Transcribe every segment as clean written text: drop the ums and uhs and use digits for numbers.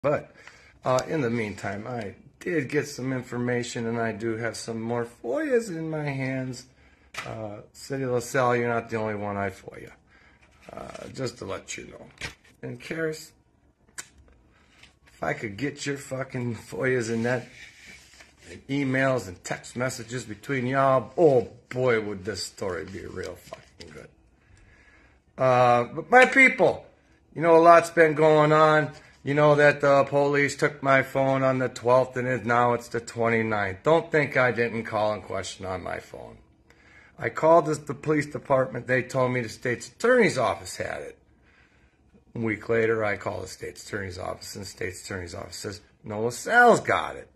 But in the meantime, I did get some information, and I do have some more FOIAs in my hands. City of LaSalle, you're not the only one I FOIA. Just to let you know. And Carus, if I could get your fucking FOIAs in that, and emails and text messages between y'all, oh boy, would this story be real fucking good. But my people, you know, a lot's been going on. You know that the police took my phone on the 12th and now it's the 29th. Don't think I didn't call and question on my phone. I called the police department. They told me the state's attorney's office had it. A week later, I call the state's attorney's office, and the state's attorney's office says, no, LaSalle's got it.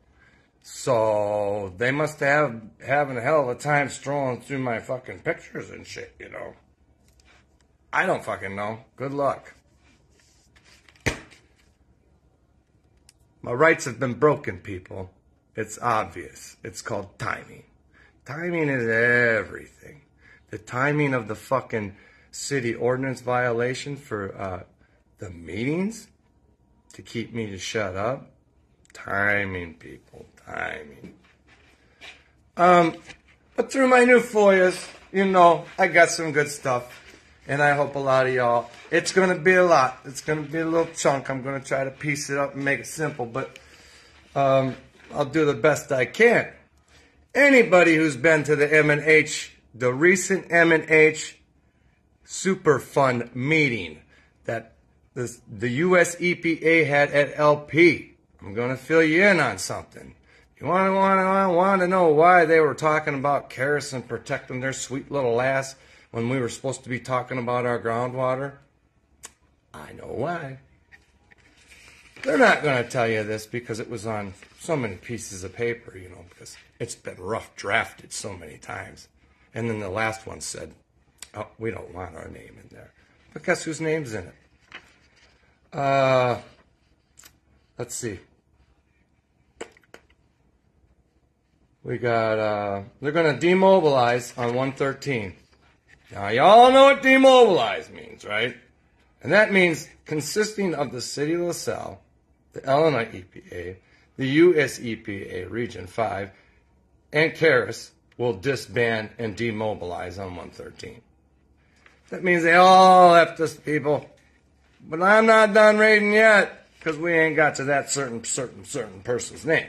So they must have having a hell of a time strolling through my fucking pictures and shit, you know. I don't fucking know. Good luck. My rights have been broken, people. It's obvious. It's called timing. Timing is everything. The timing of the fucking city ordinance violation for the meetings to keep me to shut up. Timing, people. Timing. But through my new FOIAs, you know, I got some good stuff. And I hope a lot of y'all, it's going to be a lot. It's going to be a little chunk. I'm going to try to piece it up and make it simple. But I'll do the best I can. Anybody who's been to the M&H, the recent M&H Superfund meeting that the US EPA had at LP, I'm going to fill you in on something. You want to know why they were talking about Carus and protecting their sweet little ass when we were supposed to be talking about our groundwater? I know why. They're not going to tell you this because it was on so many pieces of paper, you know, because it's been rough drafted so many times. And then the last one said, oh, we don't want our name in there. But guess whose name's in it? Let's see. We got, they're going to demobilize on 113. Now, y'all know what demobilize means, right? And that means consisting of the City of LaSalle, the Illinois EPA, the US EPA, Region 5, and Carus will disband and demobilize on 113. That means they all left us, people. But I'm not done reading yet, because we ain't got to that certain person's name.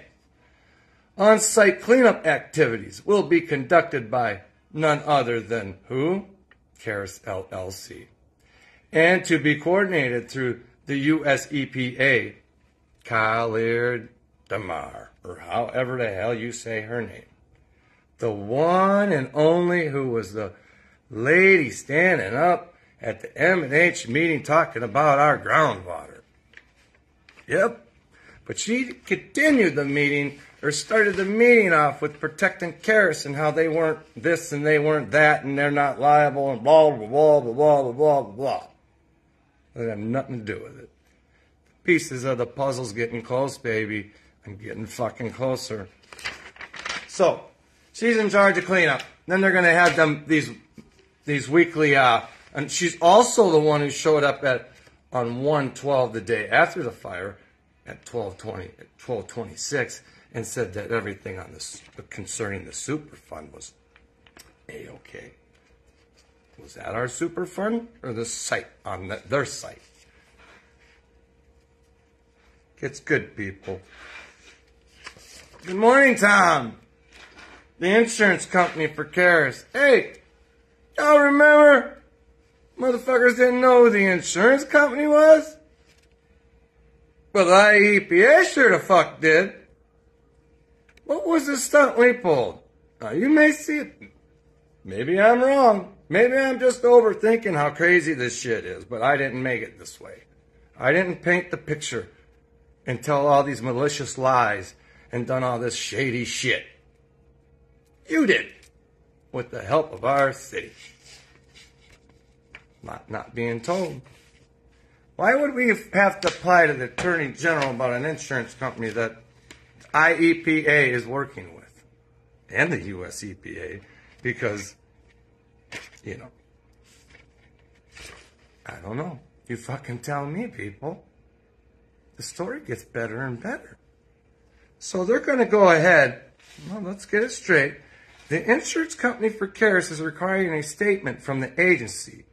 On-site cleanup activities will be conducted by none other than who? Carus LLC. And to be coordinated through the US EPA, Khalid Damar, or however the hell you say her name. The one and only who was the lady standing up at the M&H meeting talking about our groundwater. Yep. But she continued the meeting, or started the meeting off with protecting Carus and how they weren't this and they weren't that and they're not liable and blah, blah, blah, blah, blah, blah, blah, blah. They have nothing to do with it. Pieces of the puzzle's getting close, baby. I'm getting fucking closer. So, she's in charge of cleanup. Then they're going to have them, these weekly, and she's also the one who showed up on 1/12 the day after the fire at 12:26 and said that everything on this concerning the Superfund was A-okay. Was that our Superfund or the site on their site? It's good, people. Good morning, Tom. The insurance company for Carus. Hey, y'all remember? Motherfuckers didn't know who the insurance company was? Well, the IEPA sure the fuck did. What was the stunt we pulled? Now, you may see it. Maybe I'm wrong. Maybe I'm just overthinking how crazy this shit is, but I didn't make it this way. I didn't paint the picture and tell all these malicious lies and done all this shady shit. You did, with the help of our city. Not being told. Why would we have to apply to the Attorney General about an insurance company that IEPA is working with? And the US EPA, because, you know, I don't know. You fucking tell me, people. the story gets better and better. So they're going to go ahead. Well, let's get it straight. The insurance company for Carus is requiring a statement from the agency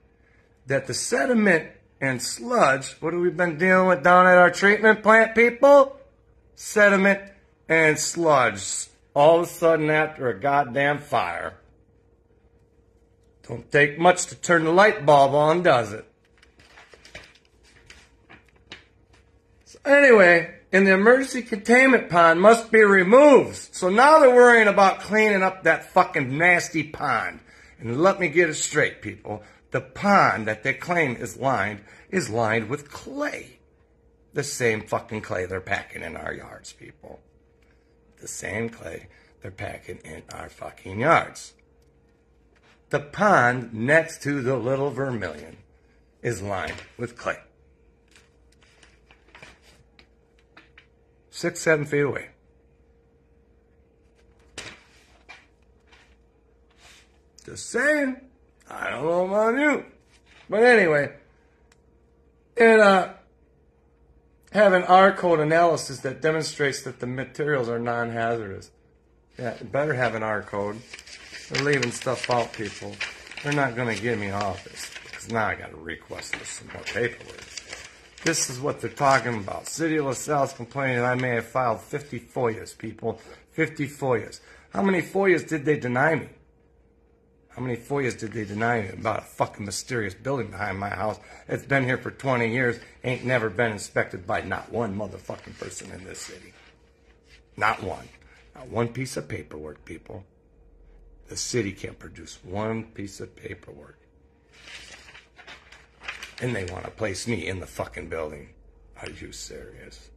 that the sediment and sludge, what have we been dealing with down at our treatment plant, people? Sediment and sludge. All of a sudden after a goddamn fire. Don't take much to turn the light bulb on, does it? So anyway, and the emergency containment pond must be removed. So now they're worrying about cleaning up that fucking nasty pond. And let me get it straight, people. The pond that they claim is lined with clay. The same fucking clay they're packing in our yards, people. The same clay they're packing in our fucking yards. The pond next to the Little Vermilion is lined with clay. 6, 7 feet away. Just saying. I don't know about you. But anyway, have an R-code analysis that demonstrates that the materials are non-hazardous. Yeah, better have an R-code. They're leaving stuff out, people. They're not going to get me off this, because now I got to request for some more paperwork. This is what they're talking about. City of LaSalle is complaining that I may have filed 50 FOIAs, people. 50 FOIAs. How many FOIAs did they deny me? How many FOIAs did they deny me about a fucking mysterious building behind my house? It's been here for 20 years, ain't never been inspected by not one motherfucking person in this city. Not one. Not one piece of paperwork, people. The city can't produce one piece of paperwork. And they want to place me in the fucking building. Are you serious?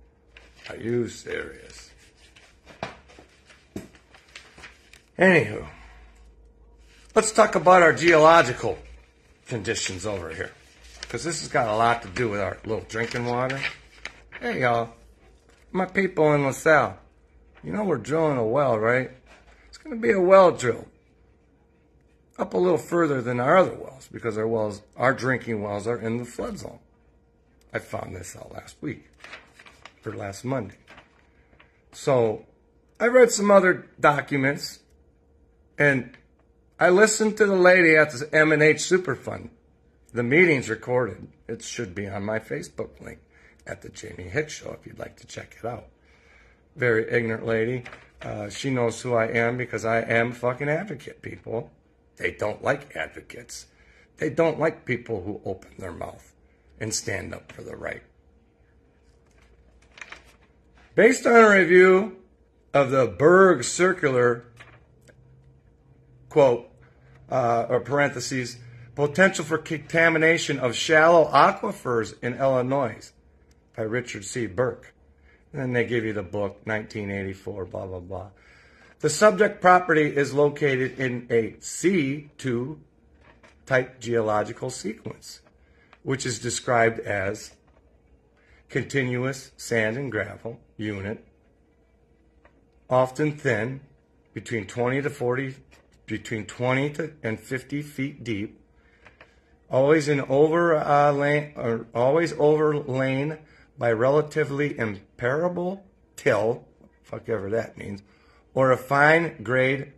Are you serious? Anywho, let's talk about our geological conditions over here. Because this has got a lot to do with our little drinking water. Hey, y'all. My people in LaSalle. You know we're drilling a well, right? It's going to be a well drill. Up a little further than our other wells, because our drinking wells are in the flood zone. I found this out last week, or last Monday. So, I read some other documents, and I listened to the lady at the M&H Superfund. The meeting's recorded. It should be on my Facebook link at the Jamie Hicks Show if you'd like to check it out. Very ignorant lady. She knows who I am because I am a fucking advocate, people. They don't like advocates. They don't like people who open their mouth and stand up for the right. Based on a review of the Berg Circular, quote, or parentheses, potential for contamination of shallow aquifers in Illinois by Richard C. Burke. And then they give you the book, 1984, blah, blah, blah. The subject property is located in a C2 type geological sequence, which is described as continuous sand and gravel unit, often thin, between 20 and 50 feet deep, always overlain by relatively impermeable till, fuck ever that means, or a fine grained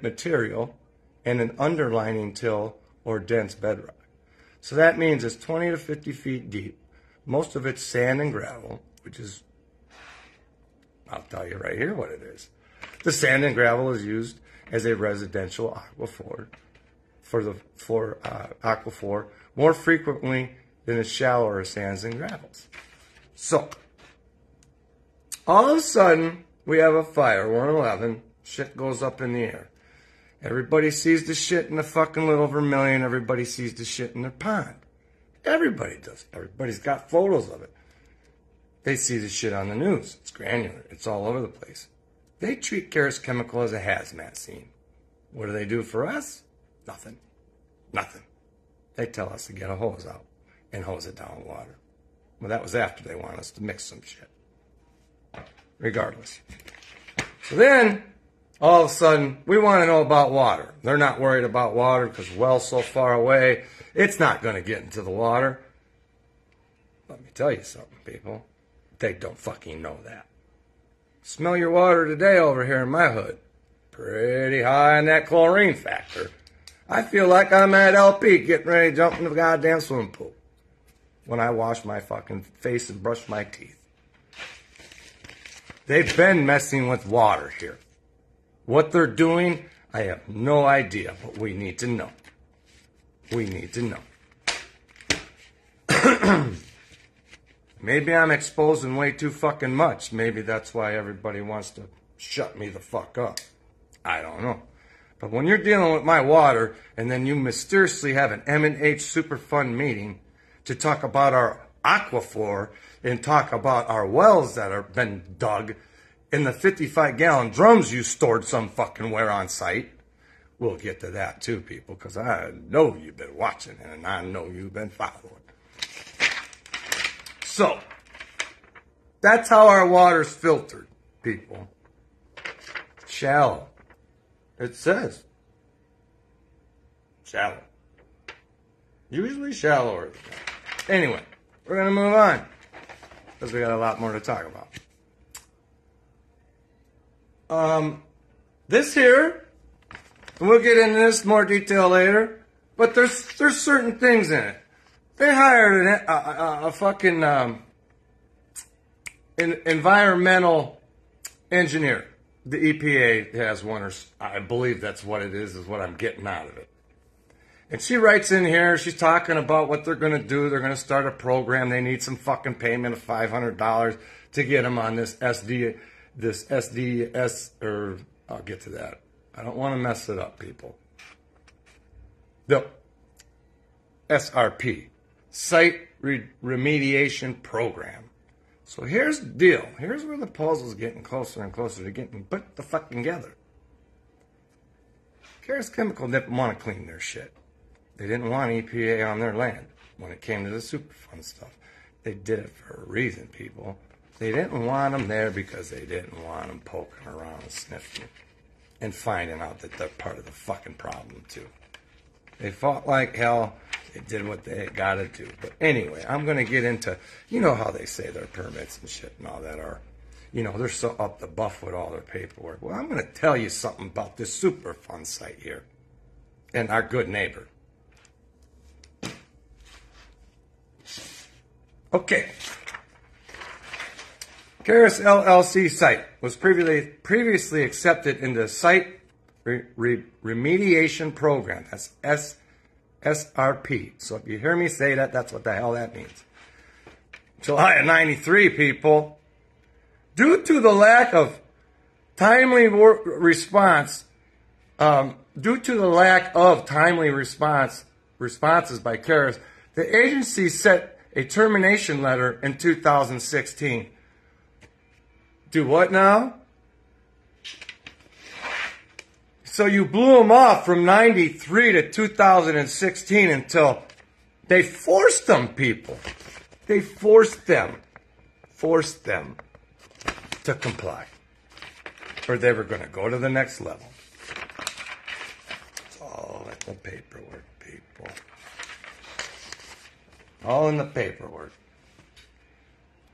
material and an underlining till or dense bedrock. So that means it's 20 to 50 feet deep. Most of it's sand and gravel, which is, I'll tell you right here what it is. The sand and gravel is used as a residential aquifer for aquifer more frequently than the shallower sands and gravels. So, all of a sudden, we have a fire, 111, shit goes up in the air. Everybody sees the shit in the fucking Little Vermilion, everybody sees the shit in their pond. Everybody does. Everybody's got photos of it. They see the shit on the news. It's granular. It's all over the place. They treat Carus Chemical as a hazmat scene. What do they do for us? Nothing. Nothing. They tell us to get a hose out and hose it down with water. Well, that was after they want us to mix some shit. Regardless. So then, all of a sudden, we want to know about water. They're not worried about water because the well's so far away, it's not going to get into the water. Let me tell you something, people. They don't fucking know that. Smell your water today over here in my hood. Pretty high on that chlorine factor. I feel like I'm at LP getting ready to jump in the goddamn swimming pool when I wash my fucking face and brush my teeth. They've been messing with water here. What they're doing, I have no idea, but we need to know. We need to know. Maybe I'm exposing way too fucking much. Maybe that's why everybody wants to shut me the fuck up. I don't know. But when you're dealing with my water, and then you mysteriously have an M&H super fun meeting to talk about our aquifer and talk about our wells that have been dug in the 55-gallon drums you stored some fucking where on site, we'll get to that too, people, because I know you've been watching and I know you've been following. So, that's how our water's filtered, people. Shallow. It says shallow. Usually shallower than that. Anyway, we're going to move on because we got a lot more to talk about. This here, and we'll get into this in more detail later, but there's certain things in it. They hired a fucking environmental engineer. The EPA has one, or I believe that's what it is what I'm getting out of it. And she writes in here, she's talking about what they're going to do. They're going to start a program. They need some fucking payment of $500 to get them on this SDS, or I'll get to that. I don't want to mess it up, people. The SRP, Site Remediation Program. So here's the deal. Here's where the puzzle's getting closer and closer to getting put the fuck together. Carus Chemical didn't want to clean their shit. They didn't want EPA on their land when it came to the Superfund stuff. They did it for a reason, people. They didn't want them there because they didn't want them poking around and sniffing and finding out that they're part of the fucking problem, too. They fought like hell. They did what they got to do. But anyway, I'm going to get into, you know how they say their permits and shit and all that are, you know, they're so up the buff with all their paperwork. Well, I'm going to tell you something about this Superfund site here and our good neighbor. Okay. Carus LLC site was previously accepted in the Site Remediation Program. That's SRP. So if you hear me say that, that's what the hell that means. July of '93, people. Due to the lack of timely responses by Carus, the agency sent a termination letter in 2016. Do what now? So you blew them off from 93 to 2016 until they forced them, people. They forced them to comply. Or they were going to go to the next level. It's all in the paperwork, people. All in the paperwork.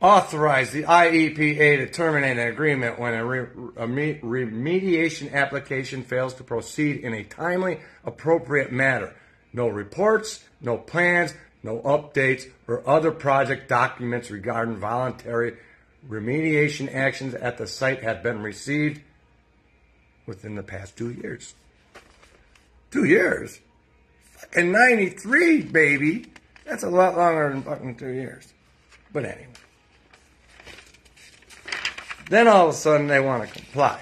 Authorize the IEPA to terminate an agreement when a remediation application fails to proceed in a timely, appropriate manner. No reports, no plans, no updates, or other project documents regarding voluntary remediation actions at the site have been received within the past 2 years. 2 years? Fucking 93, baby. That's a lot longer than fucking 2 years. But anyway. Then all of a sudden they want to comply.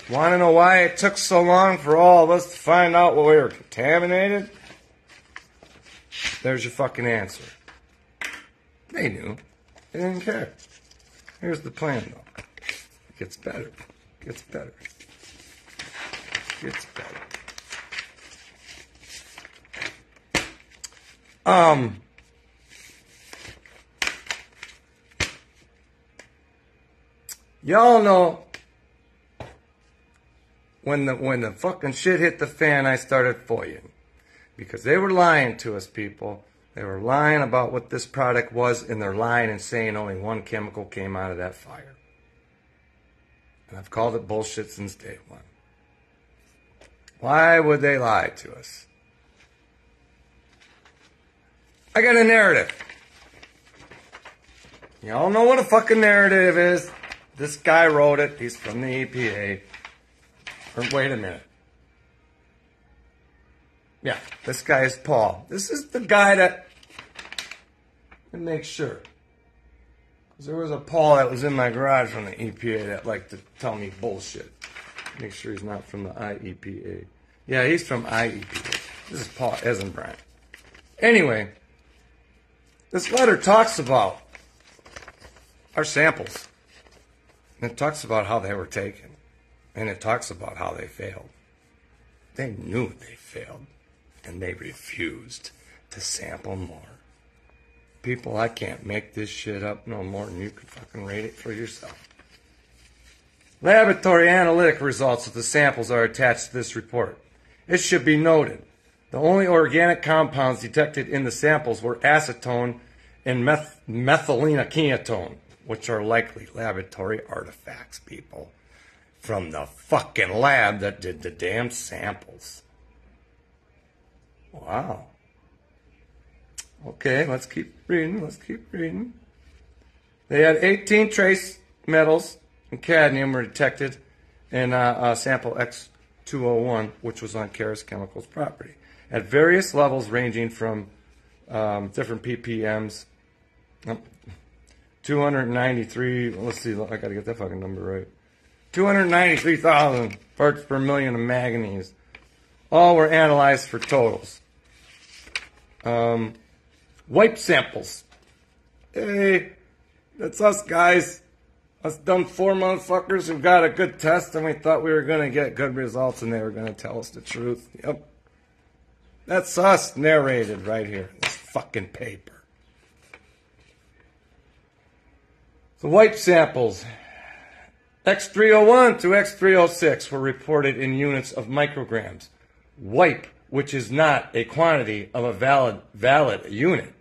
Want to know why it took so long for all of us to find out what we were contaminated? There's your fucking answer. They knew. They didn't care. Here's the plan, though. It gets better. It gets better. It gets better. Y'all know when the fucking shit hit the fan, I started FOIAing. Because they were lying to us, people. They were lying about what this product was, and they're lying and saying only one chemical came out of that fire. And I've called it bullshit since day one. Why would they lie to us? I got a narrative. Y'all know what a fucking narrative is. This guy wrote it. He's from the EPA. Or wait a minute. Yeah, this guy is Paul. This is the guy that... Let me make sure. Because there was a Paul that was in my garage from the EPA that liked to tell me bullshit. Make sure he's not from the IEPA. Yeah, he's from IEPA. This is Paul Eisenbrand. Anyway, this letter talks about our samples. And it talks about how they were taken. And it talks about how they failed. They knew they failed. And they refused to sample more. People, I can't make this shit up no more than you can fucking rate it for yourself. Laboratory analytic results of the samples are attached to this report. It should be noted, the only organic compounds detected in the samples were acetone and methyleneketone, which are likely laboratory artifacts, people, from the fucking lab that did the damn samples. Wow. Okay, let's keep reading. They had 18 trace metals and cadmium were detected in sample X201, which was on Carus Chemical's property, at various levels ranging from different ppms. 293, let's see, I gotta get that fucking number right. 293,000 parts per million of manganese. All were analyzed for totals. Wipe samples. Hey, that's us guys. Us dumb 4 motherfuckers who got a good test and we thought we were going to get good results and they were going to tell us the truth. Yep. That's us narrated right here in this fucking paper. The wipe samples. X301 to X306 were reported in units of micrograms. Wipe, which is not a quantity of a valid unit.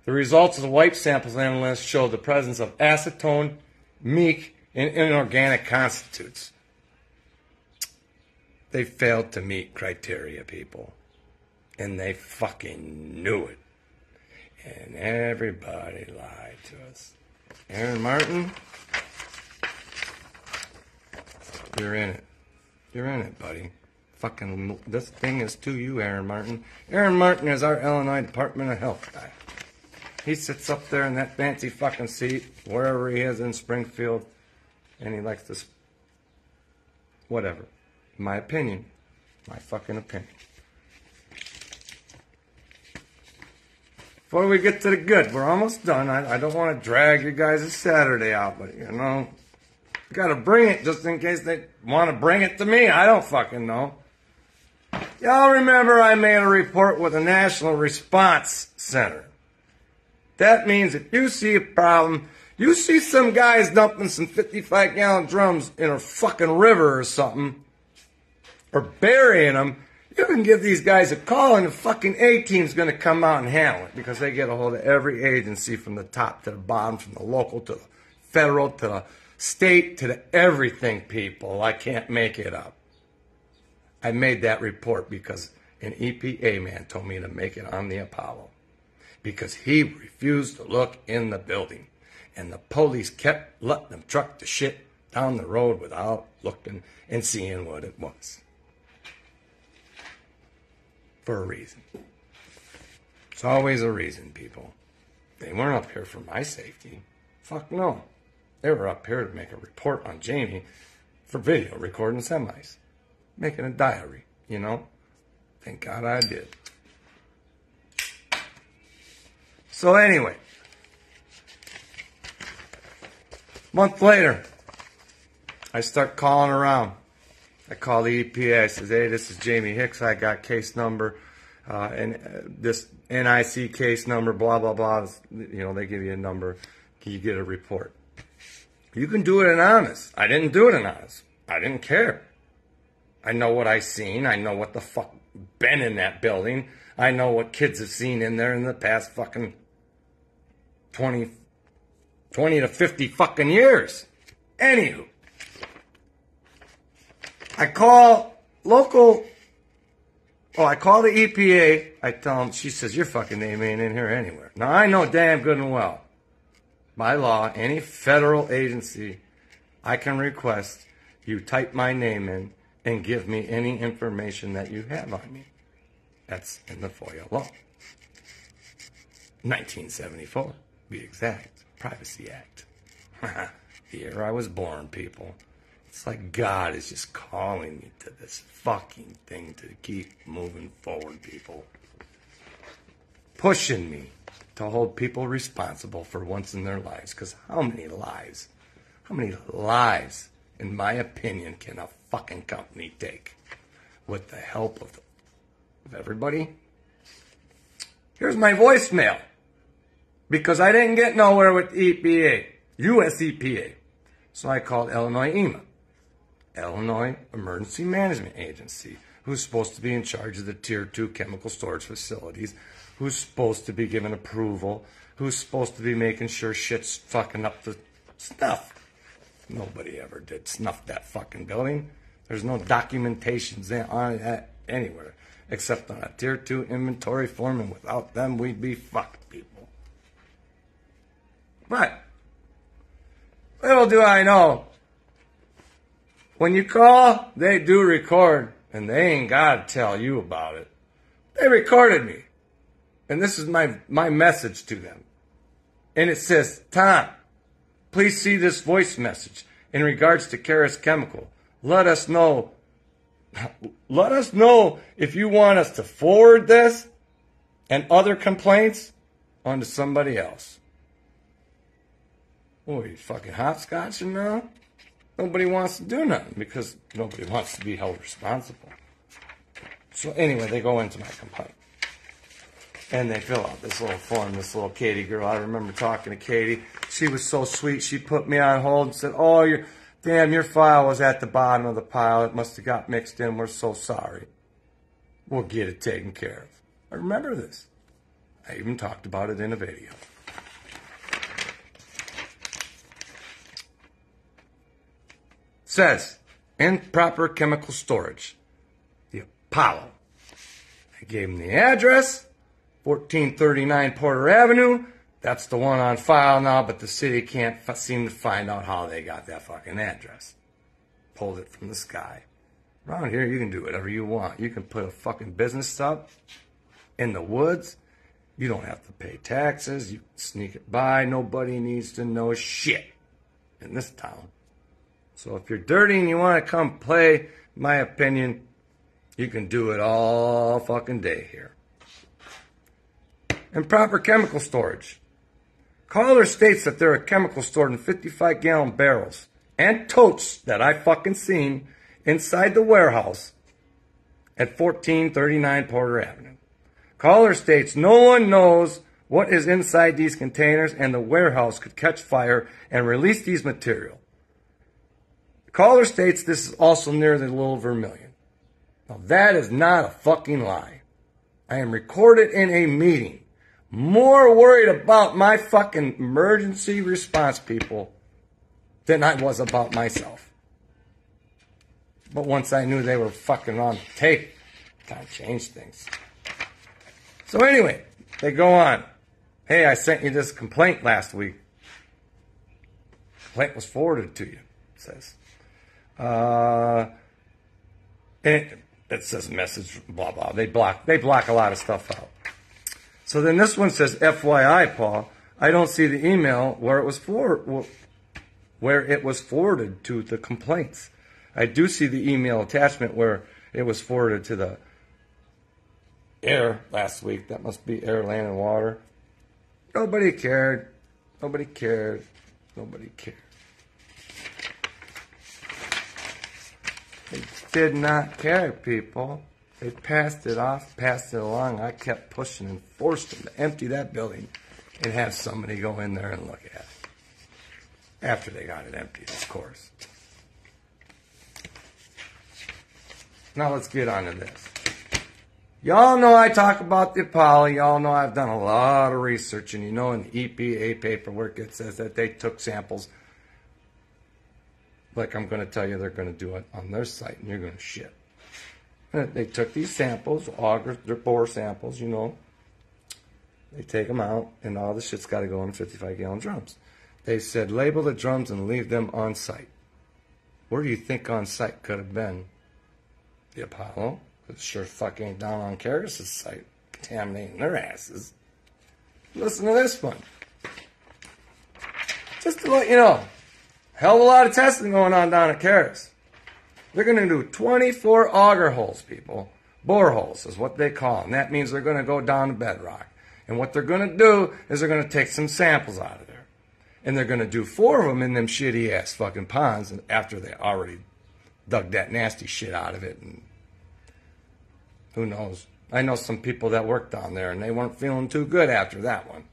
The results of the wipe samples analysts showed the presence of acetone, meek, and inorganic constituents. They failed to meet criteria, people. And they fucking knew it. And everybody lied to us. Aaron Martin, you're in it. You're in it, buddy. Fucking, this thing is to you, Aaron Martin. Aaron Martin is our Illinois Department of Health guy. He sits up there in that fancy fucking seat, wherever he is in Springfield, and he likes to, whatever. My opinion. My fucking opinion. Before we get to the good, we're almost done. I don't want to drag you guys' Saturday out, but, you know, you got to bring it just in case they want to bring it to me. I don't fucking know. Y'all remember I made a report with the National Response Center. That means if you see a problem, you see some guys dumping some 55-gallon drums in a fucking river or something, or burying them, you can give these guys a call and the fucking A-team's going to come out and handle it because they get a hold of every agency from the top to the bottom, from the local to the federal to the state to the everything, people. I can't make it up. I made that report because an EPA man told me to make it on the Apollo because he refused to look in the building. And the police kept letting them truck the shit down the road without looking and seeing what it was. For a reason. It's always a reason, people. They weren't up here for my safety. Fuck no. They were up here to make a report on Jamie for video recording semis. Making a diary, you know? Thank God I did. So anyway. Month later, I start calling around. I call the EPA. I says, hey, this is Jamie Hicks. I got case number, and this NIC case number, blah, blah, blah. You know, they give you a number. Can you get a report? You can do it anonymous. I didn't do it anonymous. I didn't care. I know what I seen. I know what the fuck been in that building. I know what kids have seen in there in the past fucking 20 to 50 fucking years. Anywho, I call the EPA. I tell them, she says, your fucking name ain't in here anywhere. Now, I know damn good and well, by law, any federal agency, I can request you type my name in and give me any information that you have on me. That's in the FOIA law. 1974, be exact. Privacy Act. The year I was born, people. It's like God is just calling me to this fucking thing to keep moving forward, people. Pushing me to hold people responsible for once in their lives. Because how many lives, in my opinion, can a fucking company take with the help of everybody? Here's my voicemail. Because I didn't get nowhere with EPA, US EPA. So I called Illinois EMA, Illinois Emergency Management Agency, who's supposed to be in charge of the Tier 2 chemical storage facilities, who's supposed to be giving approval, who's supposed to be making sure shit's fucking up to snuff. Nobody ever did snuff that fucking building. There's no documentations on it anywhere, except on a Tier 2 inventory form, and without them, we'd be fucked, people. But, little do I know, when you call, they do record, and they ain't got to tell you about it. They recorded me. And this is my message to them. And it says, Tom, please see this voice message in regards to Carus Chemical. Let us know if you want us to forward this and other complaints onto somebody else. Oh, you fucking hopscotching now? Nobody wants to do nothing because nobody wants to be held responsible. So anyway, they go into my complaint. And they fill out this little form, this little Katie girl. I remember talking to Katie. She was so sweet. She put me on hold and said, oh, your file was at the bottom of the pile. It must have got mixed in. We're so sorry. We'll get it taken care of. I remember this. I even talked about it in a video. Says, improper chemical storage. The Apollo. I gave him the address, 1439 Porter Avenue. That's the one on file now, but the city can't seem to find out how they got that fucking address. Pulled it from the sky. Around here, you can do whatever you want. You can put a fucking business up in the woods. You don't have to pay taxes. You can sneak it by. Nobody needs to know shit in this town. So if you're dirty and you want to come play, in my opinion, you can do it all fucking day here. Improper chemical storage. Caller states that there are chemicals stored in 55-gallon barrels and totes that I fucking seen inside the warehouse at 1439 Porter Avenue. Caller states no one knows what is inside these containers and the warehouse could catch fire and release these material. Caller states this is also near the Little Vermilion. Now that is not a fucking lie. I am recorded in a meeting, more worried about my fucking emergency response people than I was about myself. But once I knew they were fucking on the tape, kind of changed things. So anyway, they go on. Hey, I sent you this complaint last week. Complaint was forwarded to you, it says. And it says message, blah, blah. They block a lot of stuff out. So then this one says, FYI, Paul, I don't see the email where it was forwarded to the complaints. I do see the email attachment where it was forwarded to the air last week. That must be air, land, and water. Nobody cared. Nobody cared. Nobody cared. They did not care, people. They passed it off, passed it along. I kept pushing and forced them to empty that building and have somebody go in there and look at it. After they got it emptied, of course. Now let's get on to this. Y'all know I talk about the Apollo. Y'all know I've done a lot of research. And you know in the EPA paperwork it says that they took samples. Like I'm going to tell you they're going to do it on their site. And you're going to shit. They took these samples, augers, they're bore samples, you know. They take them out, and all the shit's got to go in 55-gallon drums. They said, label the drums and leave them on site. Where do you think on site could have been? The Apollo. It sure fuck ain't down on Carus's site, contaminating their asses. Listen to this one. Just to let you know, hell of a lot of testing going on down at Carus. They're going to do 24 auger holes, people. Boreholes is what they call them. That means they're going to go down to bedrock. And what they're going to do is they're going to take some samples out of there. And they're going to do 4 of them in them shitty-ass fucking ponds and after they already dug that nasty shit out of it. And who knows? I know some people that worked down there, and they weren't feeling too good after that one.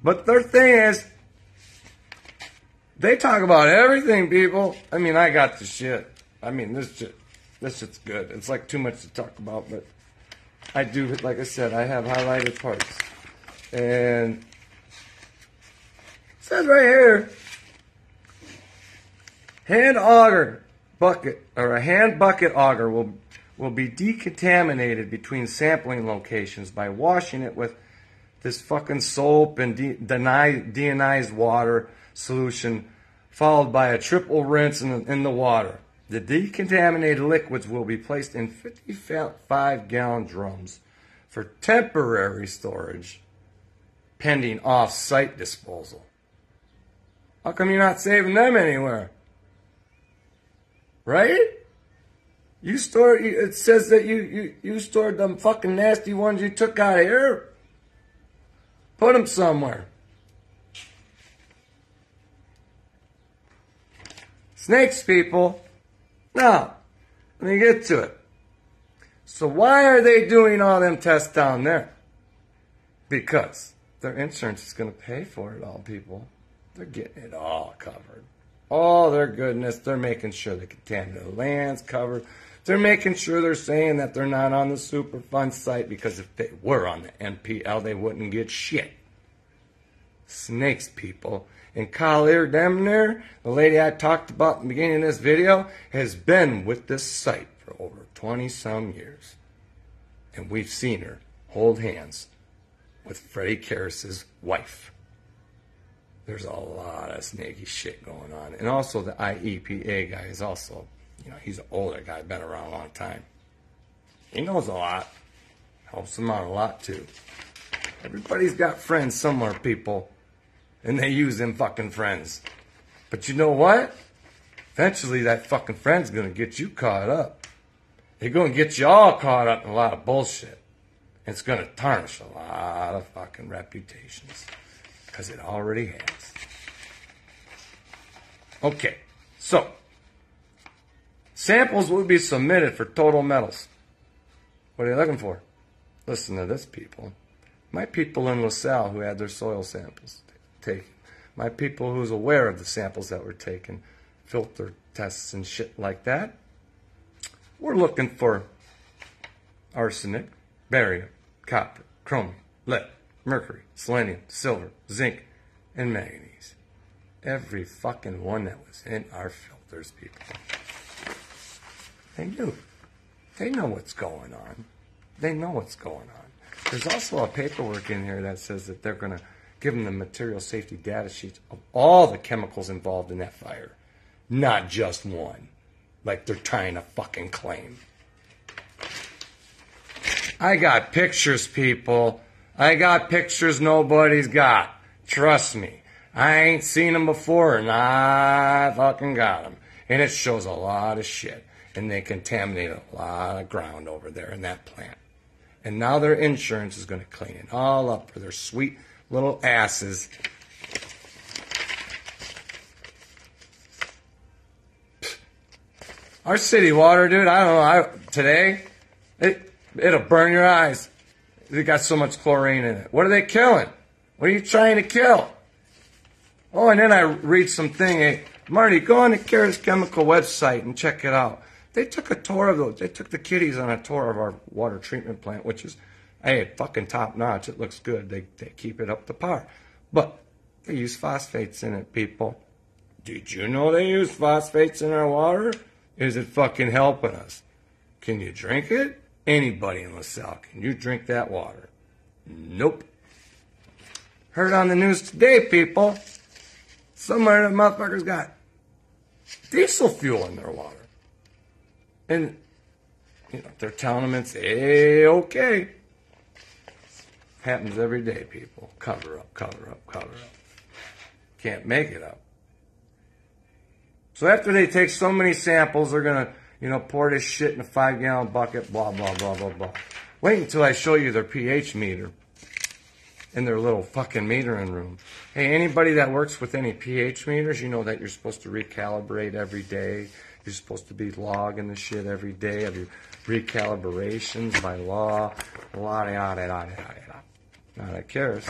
But their thing is, they talk about everything, people. I mean, I got the shit. I mean, this shit's good. It's like too much to talk about, but I do, like I said, I have highlighted parts. And it says right here, hand auger bucket, or a hand bucket auger will be decontaminated between sampling locations by washing it with this fucking soap and deionized water solution, followed by a triple rinse in the water. The decontaminated liquids will be placed in 55-gallon drums for temporary storage, pending off-site disposal. How come you're not saving them anywhere? Right? You store. It says that you stored them fucking nasty ones you took out of here. Put them somewhere. Snakes, people. Now, let me get to it. So why are they doing all them tests down there? Because their insurance is going to pay for it all, people. They're getting it all covered. All their goodness. They're making sure the contaminated land's covered. They're making sure they're saying that they're not on the Superfund site, because if they were on the NPL, they wouldn't get shit. Snakes, people. And Collier Demner, the lady I talked about in the beginning of this video, has been with this site for over 20-some years. And we've seen her hold hands with Freddie Carus's wife. There's a lot of snaky shit going on. And also the IEPA guy is also, you know, he's an older guy, been around a long time. He knows a lot. Helps him out a lot, too. Everybody's got friends somewhere, people. And they use them fucking friends. But you know what? Eventually that fucking friend's going to get you caught up. They're going to get you all caught up in a lot of bullshit. It's going to tarnish a lot of fucking reputations. Because it already has. Okay, so samples will be submitted for total metals. What are you looking for? Listen to this, people. My people in LaSalle who had their soil samples taken. My people who's aware of the samples that were taken, filter tests and shit like that. We're looking for arsenic, barium, copper, chromium, lead, mercury, selenium, silver, zinc, and manganese. Every fucking one that was in our filters, people. They knew. They know what's going on. They know what's going on. There's also a paperwork in here that says that they're going to give them the material safety data sheets of all the chemicals involved in that fire. Not just one. Like they're trying to fucking claim. I got pictures, people. I got pictures nobody's got. Trust me. I ain't seen them before, and I fucking got them. And it shows a lot of shit. And they contaminated a lot of ground over there in that plant. And now their insurance is going to clean it all up for their sweet little asses. Our city water, dude, I don't know, today, it'll burn your eyes. They got so much chlorine in it. What are they killing? What are you trying to kill? Oh, and then I read something. Hey, Marty, go on the Carus Chemical website and check it out. They took a tour of those. They took the kiddies on a tour of our water treatment plant, which is, hey, fucking top notch. It looks good. They keep it up to par. But they use phosphates in it, people. Did you know they use phosphates in our water? Is it fucking helping us? Can you drink it? Anybody in LaSalle, can you drink that water? Nope. Heard on the news today, people. Somewhere the motherfuckers got diesel fuel in their water. And, you know, they're telling them it's A-okay. Happens every day, people. Cover up, cover up, cover up. Can't make it up. So after they take so many samples, they're going to, you know, pour this shit in a 5-gallon bucket, blah, blah, blah, blah, blah. Wait until I show you their pH meter in their little fucking metering room. Hey, anybody that works with any pH meters, you know that you're supposed to recalibrate every day. You're supposed to be logging the shit every day of your recalibrations by law. Not at Carus.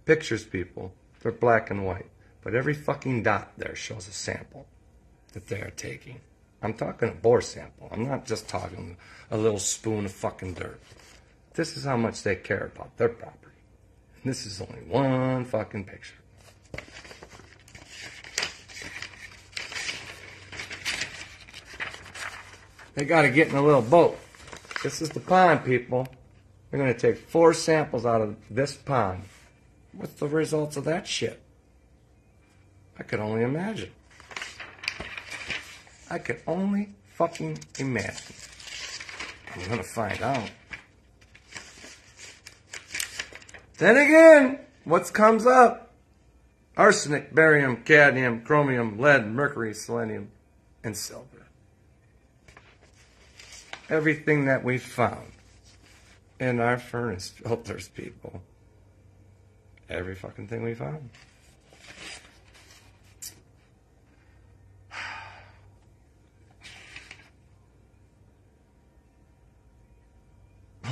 Pictures, people. They're black and white. But every fucking dot there shows a sample that they are taking. I'm talking a bore sample. I'm not just talking a little spoon of fucking dirt. This is how much they care about their property. And this is only one fucking picture. They got to get in a little boat. This is the pond, people. They're going to take 4 samples out of this pond. What's the results of that shit? I could only imagine. I could only fucking imagine. I'm going to find out. Then again, what comes up? Arsenic, barium, cadmium, chromium, lead, mercury, selenium, and silver. Everything that we found in our furnace filters, people. Every fucking thing we found.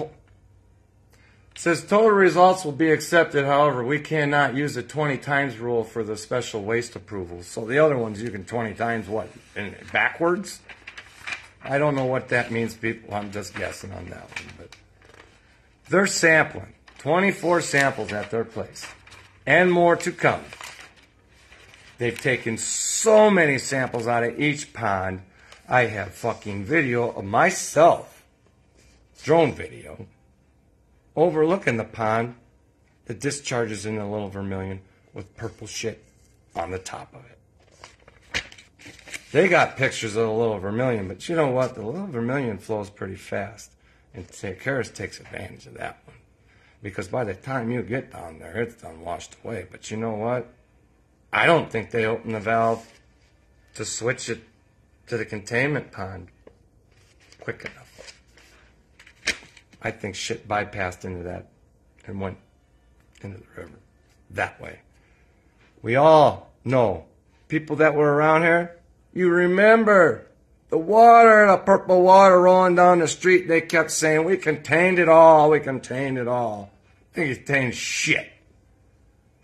It says total results will be accepted. However, we cannot use the 20 times rule for the special waste approvals. So the other ones you can 20 times what? Backwards? I don't know what that means, people. I'm just guessing on that one. But they're sampling 24 samples at their place and more to come. They've taken so many samples out of each pond. I have fucking video of myself, drone video, overlooking the pond that discharges in a little vermilion with purple shit on the top of it. They got pictures of the little vermilion, but you know what? The little vermilion flows pretty fast. And Carus takes advantage of that one. Because by the time you get down there, it's done washed away. But you know what? I don't think they opened the valve to switch it to the containment pond quick enough. I think shit bypassed into that and went into the river that way. We all know, people that were around here, you remember the water, the purple water rolling down the street. They kept saying, we contained it all, we contained it all. They contained shit.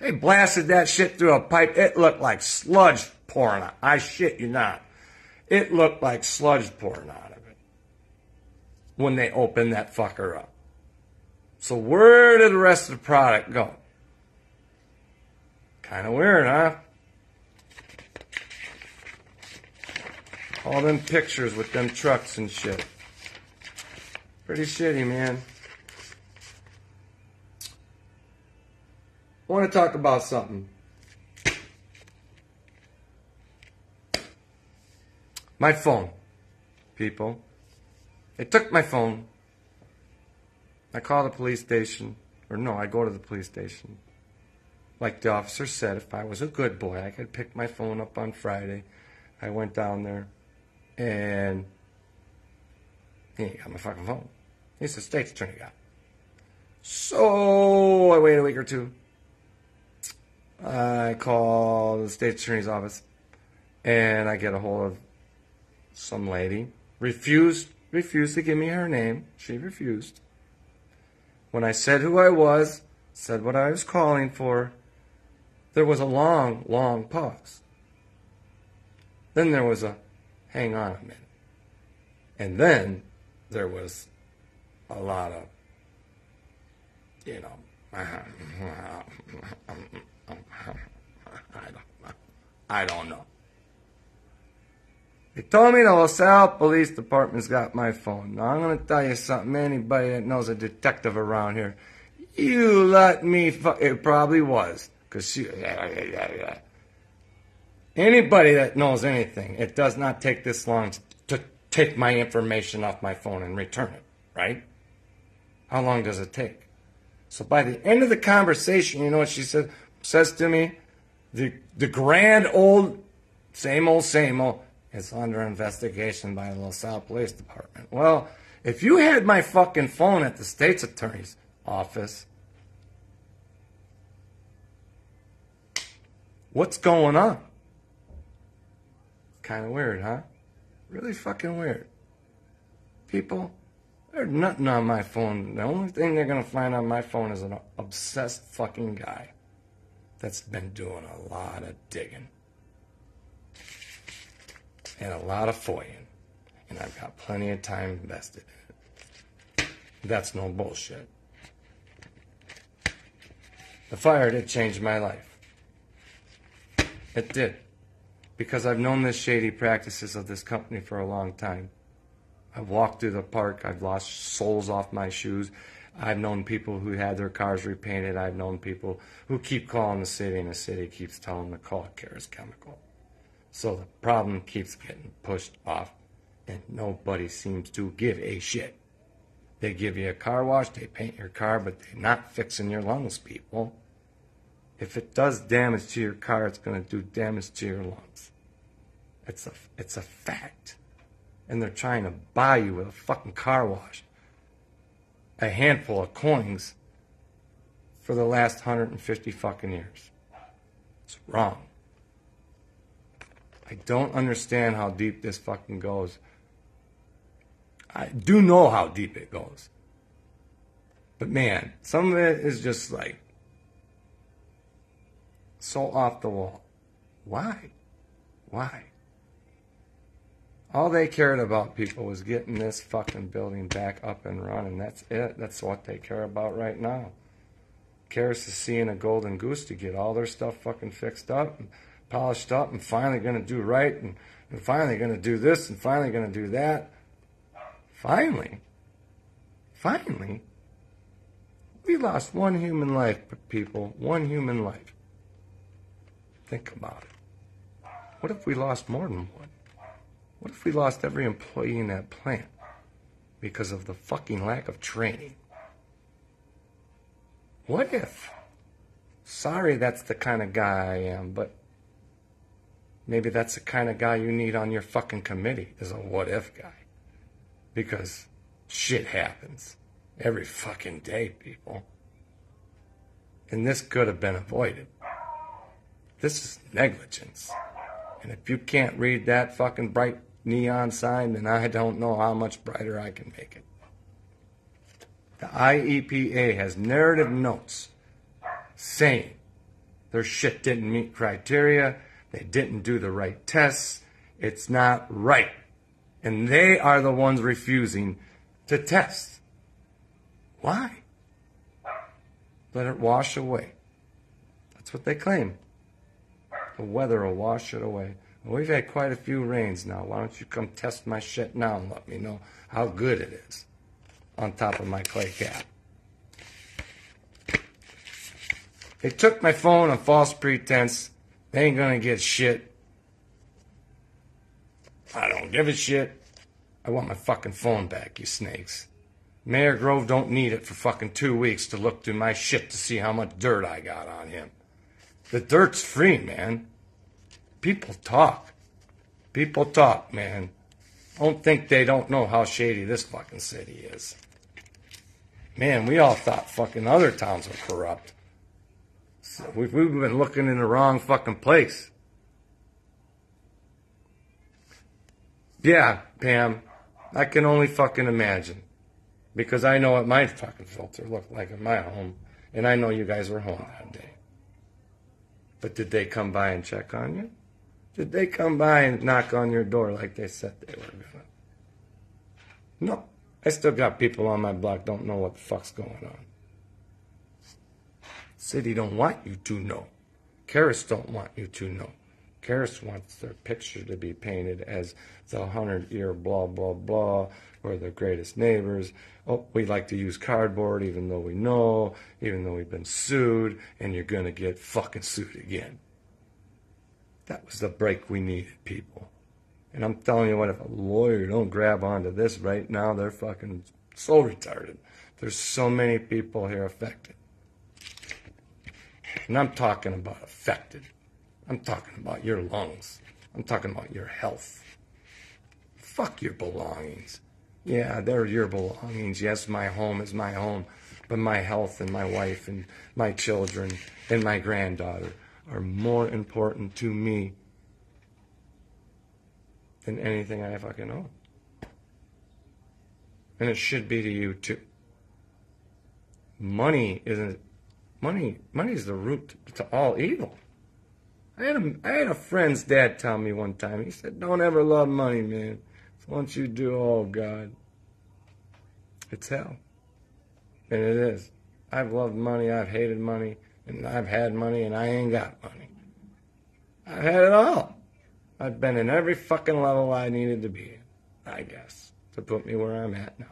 They blasted that shit through a pipe. It looked like sludge pouring out. I shit you not. It looked like sludge pouring out of it when they opened that fucker up. So where did the rest of the product go? Kind of weird, huh? All them pictures with them trucks and shit. Pretty shitty, man. I want to talk about something. My phone, people. They took my phone. I call the police station. Or no, I go to the police station. Like the officer said, if I was a good boy, I could pick my phone up on Friday. I went down there. And he ain't got my fucking phone. He's the state's attorney guy. So I wait a week or two. I call the state attorney's office. And I get a hold of some lady. Refused to give me her name. She refused. When I said who I was, said what I was calling for, there was a long, long pause. Then there was a hang on a minute. And then there was a lot of, you know, I don't know. They told me the LaSalle Police Department's got my phone. Now, I'm going to tell you something. Anybody that knows a detective around here, you let me it probably was. Because anybody that knows anything, it does not take this long to take my information off my phone and return it, right? How long does it take? So by the end of the conversation, you know what she says to me? The grand old, same old, it's under investigation by the LaSalle Police Department. Well, if you had my fucking phone at the state's attorney's office, what's going on? Kind of weird, huh? Really fucking weird. People, there's nothing on my phone. The only thing they're going to find on my phone is an obsessed fucking guy that's been doing a lot of digging. And a lot of FOIAing. And I've got plenty of time invested in it. That's no bullshit. The fire did change my life. It did. Because I've known the shady practices of this company for a long time. I've walked through the park. I've lost soles off my shoes. I've known people who had their cars repainted. I've known people who keep calling the city, and the city keeps telling them to call Carus Chemical. So the problem keeps getting pushed off, and nobody seems to give a shit. They give you a car wash, they paint your car, but they're not fixing your lungs, people. If it does damage to your car, it's going to do damage to your lungs. It's a fact. And they're trying to buy you with a fucking car wash a handful of coins for the last 150 fucking years. It's wrong. I don't understand how deep this fucking goes. I do know how deep it goes. But man, some of it is just like so off the wall. Why? Why? All they cared about, people, was getting this fucking building back up and running. That's it. That's what they care about right now. Carus is seeing a golden goose to get all their stuff fucking fixed up and polished up and finally going to do right and finally going to do this and finally going to do that. Finally, we lost one human life, people. One human life. Think about it. What if we lost more than one? What if we lost every employee in that plant because of the fucking lack of training? What if? Sorry, that's the kind of guy I am, but maybe that's the kind of guy you need on your fucking committee, is a what if guy. Because shit happens every fucking day, people. And this could have been avoided. This is negligence. And if you can't read that fucking bright neon sign, then I don't know how much brighter I can make it. The IEPA has narrative notes saying their shit didn't meet criteria, they didn't do the right tests, it's not right. And they are the ones refusing to test. Why? Let it wash away. That's what they claim. The weather will wash it away. We've had quite a few rains now. Why don't you come test my shit now and let me know how good it is on top of my clay cap. They took my phone on false pretense. They ain't gonna get shit. I don't give a shit. I want my fucking phone back, you snakes. Mayor Grove don't need it for fucking 2 weeks to look through my shit to see how much dirt I got on him. The dirt's free, man. People talk. People talk, man. Don't think they don't know how shady this fucking city is. Man, we all thought fucking other towns were corrupt. So we've been looking in the wrong fucking place. Yeah, Pam, I can only fucking imagine. Because I know what my fucking filter looked like in my home. And I know you guys were home that day. But did they come by and check on you? Did they come by and knock on your door like they said they were gonna? No. I still got people on my block don't know what the fuck's going on. City don't want you to know. Carus don't want you to know. Carus wants their picture to be painted as the 100-year blah, blah, blah. We're the greatest neighbors. Oh, we like to use cardboard even though we know, even though we've been sued, and you're going to get fucking sued again. That was the break we needed, people. And I'm telling you what, if a lawyer don't grab onto this right now, they're fucking so retarded. There's so many people here affected. And I'm talking about affected. I'm talking about your lungs. I'm talking about your health. Fuck your belongings. Yeah, they're your belongings. Yes, my home is my home. But my health and my wife and my children and my granddaughter are more important to me than anything I fucking own. And it should be to you too. Money is the root to all evil. I had a friend's dad tell me one time, he said, don't ever love money, man. Once you do, oh God, it's hell. And it is. I've loved money, I've hated money, and I've had money, and I ain't got money. I've had it all. I've been in every fucking level I needed to be in, I guess, to put me where I'm at now.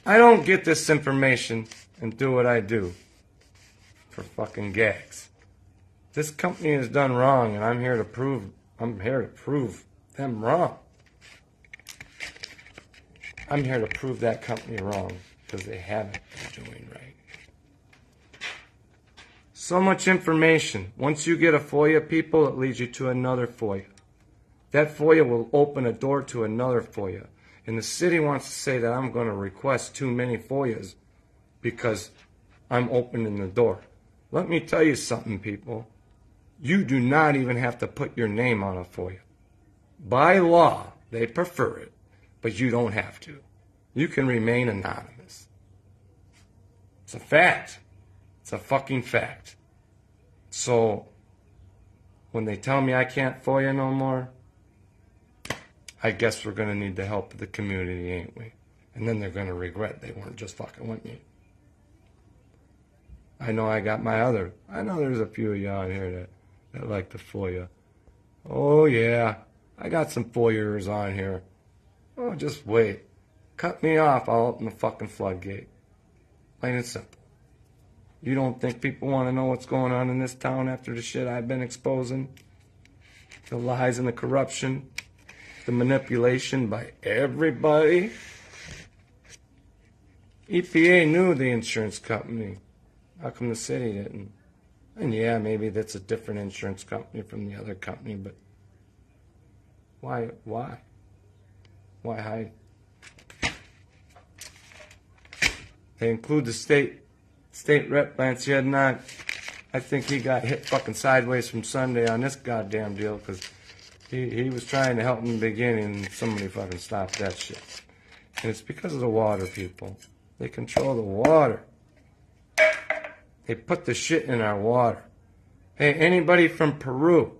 I don't get this information and do what I do for fucking gags. This company has done wrong, and I'm here to prove them wrong. I'm here to prove that company wrong because they haven't been doing right. So much information. Once you get a FOIA, people, it leads you to another FOIA. That FOIA will open a door to another FOIA. And the city wants to say that I'm going to request too many FOIAs because I'm opening the door. Let me tell you something, people. You do not even have to put your name on a FOIA. By law, they prefer it, but you don't have to. You can remain anonymous. It's a fact. It's a fucking fact. So, when they tell me I can't FOIA no more, I guess we're going to need the help of the community, ain't we? And then they're going to regret they weren't just fucking with me. I know there's a few of you out here that like the FOIA. Oh, yeah, I got some FOIAers on here. Oh, just wait. Cut me off, I'll open the fucking floodgate. Plain and simple. You don't think people want to know what's going on in this town after the shit I've been exposing? The lies and the corruption, the manipulation by everybody. EPA knew the insurance company. How come the city didn't? And yeah, maybe that's a different insurance company from the other company, but why? Why hide? They include the state rep, Lance Yednock. I think he got hit fucking sideways from Sunday on this goddamn deal because he was trying to help in the beginning and somebody fucking stopped that shit. And it's because of the water, people. They control the water. They put the shit in our water. Hey, anybody from Peru,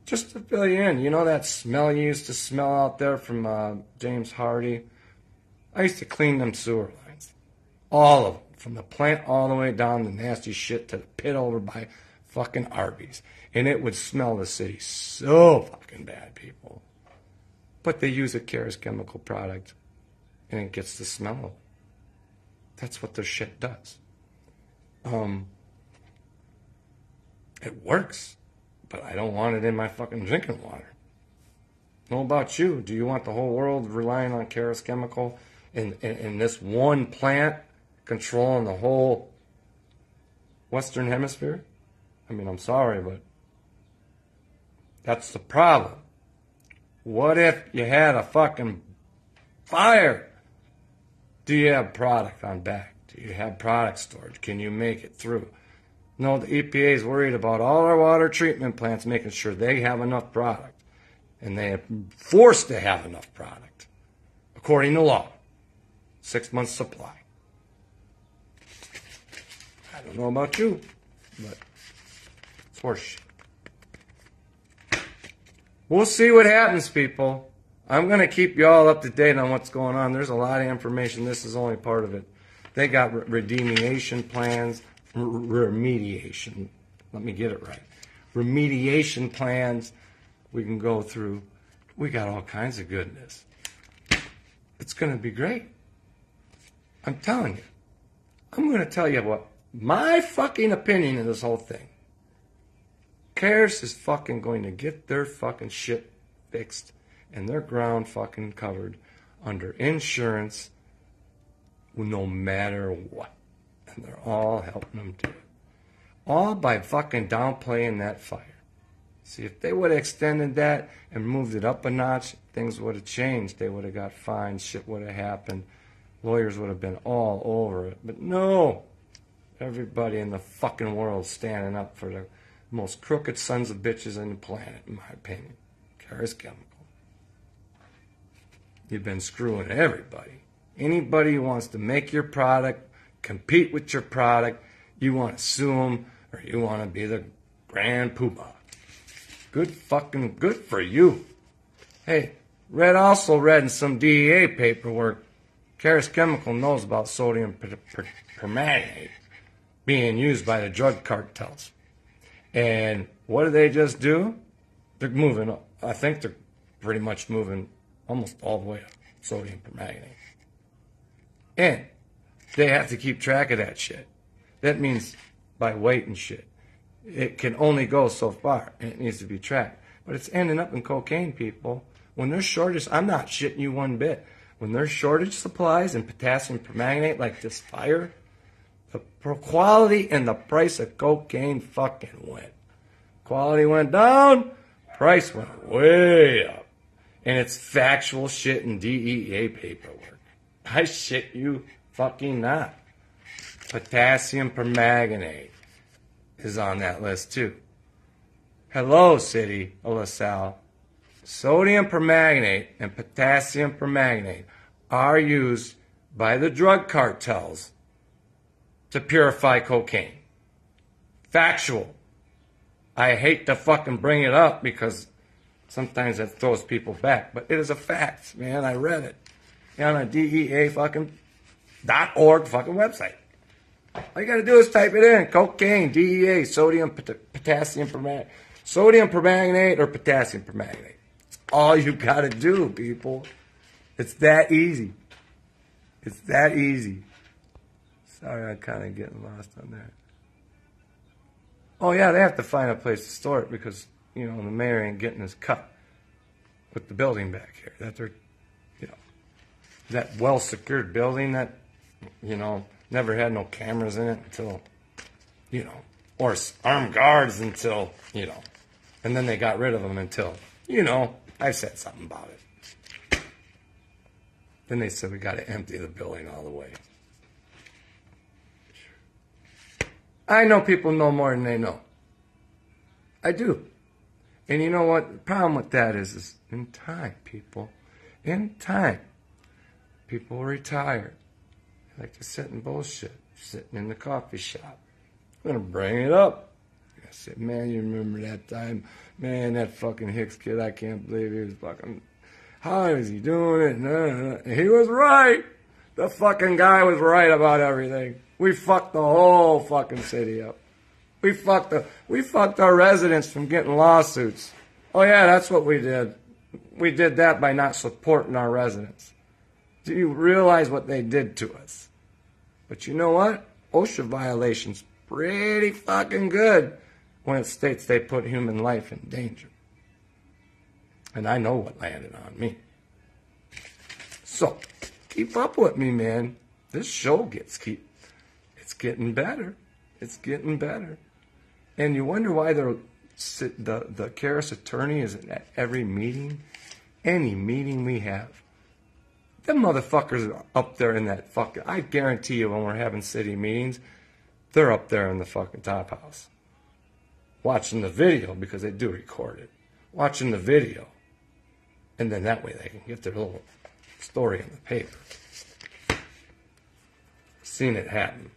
just to fill you in, you know that smell you used to smell out there from James Hardy? I used to clean them sewer lines. All of them. From the plant all the way down the nasty shit to the pit over by fucking Arby's. And it would smell the city so fucking bad, people. But they use a Carus Chemical product and it gets the smell. That's what their shit does. It works, but I don't want it in my fucking drinking water. Know about you? Do you want the whole world relying on Carus Chemical in this one plant controlling the whole Western Hemisphere? I mean, I'm sorry, but that's the problem. What if you had a fucking fire? Do you have product on back? Do you have product storage? Can you make it through? No, the EPA is worried about all our water treatment plants making sure they have enough product. And they are forced to have enough product, according to law. 6 months supply. I don't know about you, but it's horseshit. We'll see what happens, people. I'm going to keep you all up to date on what's going on. There's a lot of information. This is only part of it. They got remediation plans, remediation. Let me get it right. Remediation plans we can go through. We got all kinds of goodness. It's going to be great. I'm telling you. I'm going to tell you what my fucking opinion of this whole thing. Carus is fucking going to get their fucking shit fixed and their ground fucking covered under insurance no matter what. And they're all helping them do it. All by fucking downplaying that fire. See, if they would have extended that and moved it up a notch, things would have changed. They would have got fined. Shit would have happened. Lawyers would have been all over it. But no. Everybody in the fucking world standing up for the most crooked sons of bitches on the planet, in my opinion. Carus Chemical. You've been screwing everybody. Anybody who wants to make your product, compete with your product, you want to sue them, or you want to be the grand poobah. Good for you. Hey, also read in some DEA paperwork, Carus Chemical knows about sodium permanganate being used by the drug cartels. And what do they just do? They're moving up. I think they're pretty much moving almost all the way up sodium permanganate. And they have to keep track of that shit. That means by weight and shit. It can only go so far, and it needs to be tracked. But it's ending up in cocaine, people. When there's shortage, I'm not shitting you one bit. When there's shortage supplies in potassium permanganate like this fire, the quality and the price of cocaine fucking went. Quality went down, price went way up. And it's factual shit in DEA paperwork. I shit you fucking not. Potassium permanganate is on that list too. Hello, city of LaSalle. Sodium permanganate and potassium permanganate are used by the drug cartels to purify cocaine. Factual. I hate to fucking bring it up because sometimes that throws people back, but it is a fact, man. I read it on a DEA fucking .org fucking website. All you gotta do is type it in: cocaine, DEA, sodium, potassium permanganate, sodium permanganate or potassium permanganate. It's all you gotta do, people. It's that easy. It's that easy. Sorry, I'm kind of getting lost on that. Oh yeah, they have to find a place to store it because, you know, the mayor ain't getting his cut with the building back here. That they're, you know, that well-secured building that, you know, never had no cameras in it until, you know, or armed guards until, you know, and then they got rid of them until, you know, I said something about it. Then they said we got to empty the building all the way. I know people know more than they know. I do. And you know what? The problem with that is in time, people. In time. People retire. They like to sit and bullshit. Sitting in the coffee shop. I'm going to bring it up. I said, man, you remember that time? Man, that fucking Hicks kid, I can't believe he was fucking... How is he doing it? No. He was right. The fucking guy was right about everything. We fucked the whole fucking city up. We fucked our residents from getting lawsuits. Oh yeah, that's what we did. We did that by not supporting our residents. Do you realize what they did to us? But you know what? OSHA violation's pretty fucking good when it states they put human life in danger. And I know what landed on me. So, keep up with me, man. This show it's getting better. It's getting better. And you wonder why the Carus attorney is at every meeting, any meeting we have. Them motherfuckers are up there in that fucking... I guarantee you when we're having city meetings, they're up there in the fucking top house. Watching the video, because they do record it. Watching the video. And then that way they can get their little story in the paper. Seen it happen.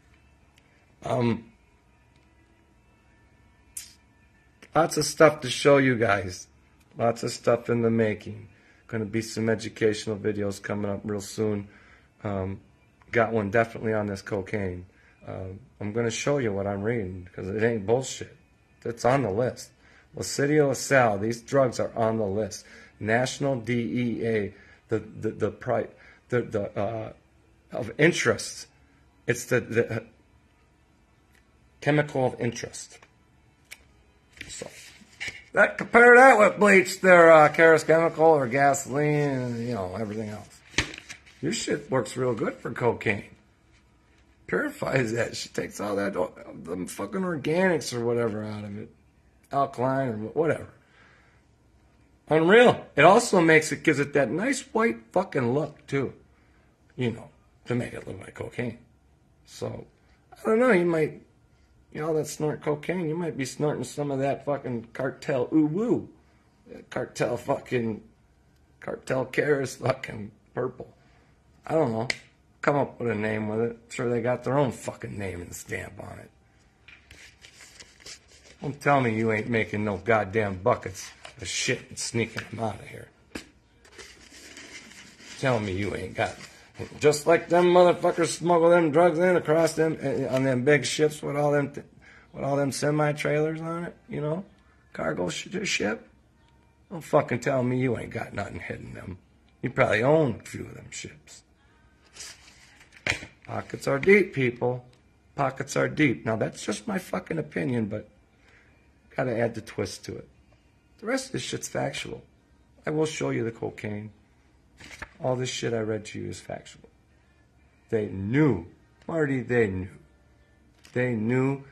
Lots of stuff to show you guys. Lots of stuff in the making. Going to be some educational videos coming up real soon. Got one definitely on this cocaine. I'm going to show you what I'm reading because it ain't bullshit. It's on the list. LaSalle, LaSalle, these drugs are on the list. National DEA, of interest. It's the chemical of interest. So compare that with bleach, their Carus Chemical or gasoline, and everything else. Your shit works real good for cocaine. Purifies that. She takes all that, the fucking organics or whatever out of it, alkaline or whatever. Unreal. It also gives it that nice white fucking look too, to make it look like cocaine. So I don't know. You might. That snort cocaine, you might be snorting some of that fucking cartel ooh-woo. Cartel Carus fucking purple. I don't know. Come up with a name with it. I'm sure they got their own fucking name and stamp on it. Don't tell me you ain't making no goddamn buckets of shit and sneaking them out of here. Tell me you ain't got... Just like them motherfuckers smuggle them drugs in across them on them big ships with all them semi-trailers on it, cargo ship. Don't fucking tell me you ain't got nothing hidden them. You probably own a few of them ships. Pockets are deep, people. Pockets are deep. Now that's just my fucking opinion, but gotta add the twist to it. The rest of this shit's factual. I will show you the cocaine. All this shit I read to you is factual. They knew. Marty, they knew. They knew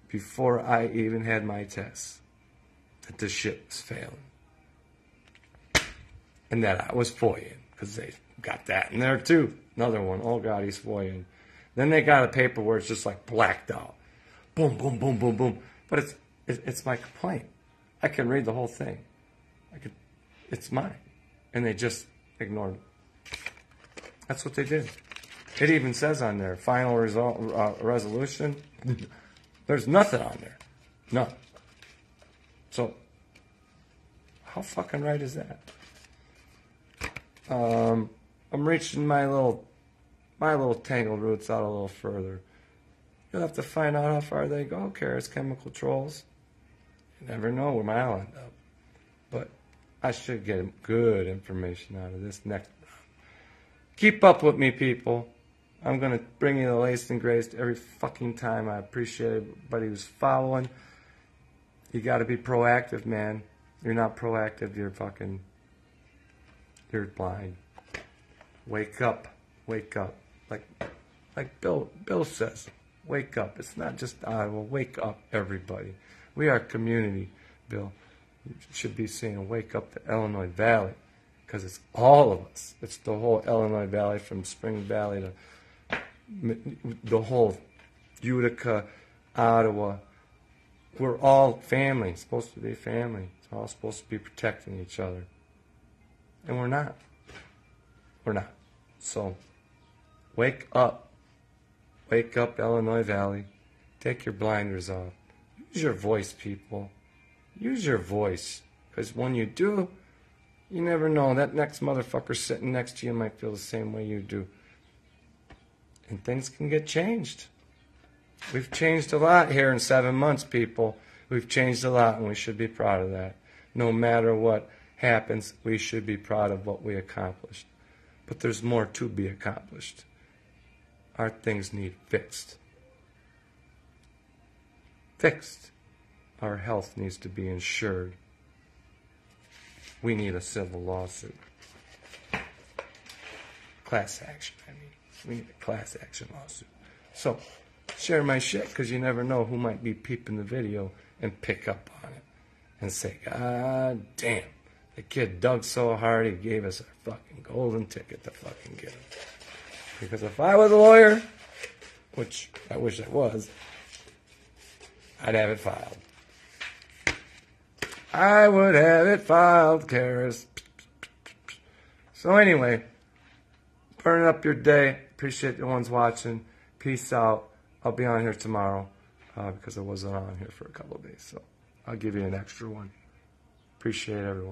before I even had my tests that this shit was failing. And that I was FOIAing, because they got that in there too. Another one. Oh God, he's FOIAing. Then they got a paper where it's just like blacked out. Boom, boom, boom, boom, boom. But it's my complaint. I can read the whole thing. It's mine. And they just ignored it. That's what they did. It even says on there, final resolution. There's nothing on there. No. So, how fucking right is that? I'm reaching my little tangled roots out a little further. You'll have to find out how far they go, Carus Chemical trolls. You never know where I'll end up. But I should get good information out of this next round. Keep up with me, people. I'm going to bring you the latest and greatest every fucking time. I appreciate everybody who's following. You got to be proactive, man. You're not proactive, you're blind. Wake up. Wake up. Like Bill says, wake up. It's not just Iowa. Wake up, everybody. We are a community, Bill. You should be saying, wake up the Illinois Valley, because it's all of us. It's the whole Illinois Valley, from Spring Valley to the whole Utica, Ottawa. We're all family. It's supposed to be family. It's all supposed to be protecting each other. And we're not. We're not. So, wake up. Wake up, Illinois Valley. Take your blinders off. Use your voice, people. Use your voice. Because when you do, you never know. That next motherfucker sitting next to you might feel the same way you do. And things can get changed. We've changed a lot here in 7 months, people. We've changed a lot, and we should be proud of that. No matter what happens, we should be proud of what we accomplished. But there's more to be accomplished. Our things need fixed. Fixed. Our health needs to be insured. We need a civil lawsuit. Class action, I mean. We need a class action lawsuit. So, share my shit, because you never know who might be peeping the video and pick up on it. And say, God damn, the kid dug so hard he gave us our fucking golden ticket to fucking get him. Because if I was a lawyer, which I wish I was, I'd have it filed. I would have it filed, Carus. So anyway, burning up your day. Appreciate the ones watching. Peace out. I'll be on here tomorrow because I wasn't on here for a couple of days. So I'll give you an extra one. Appreciate everyone.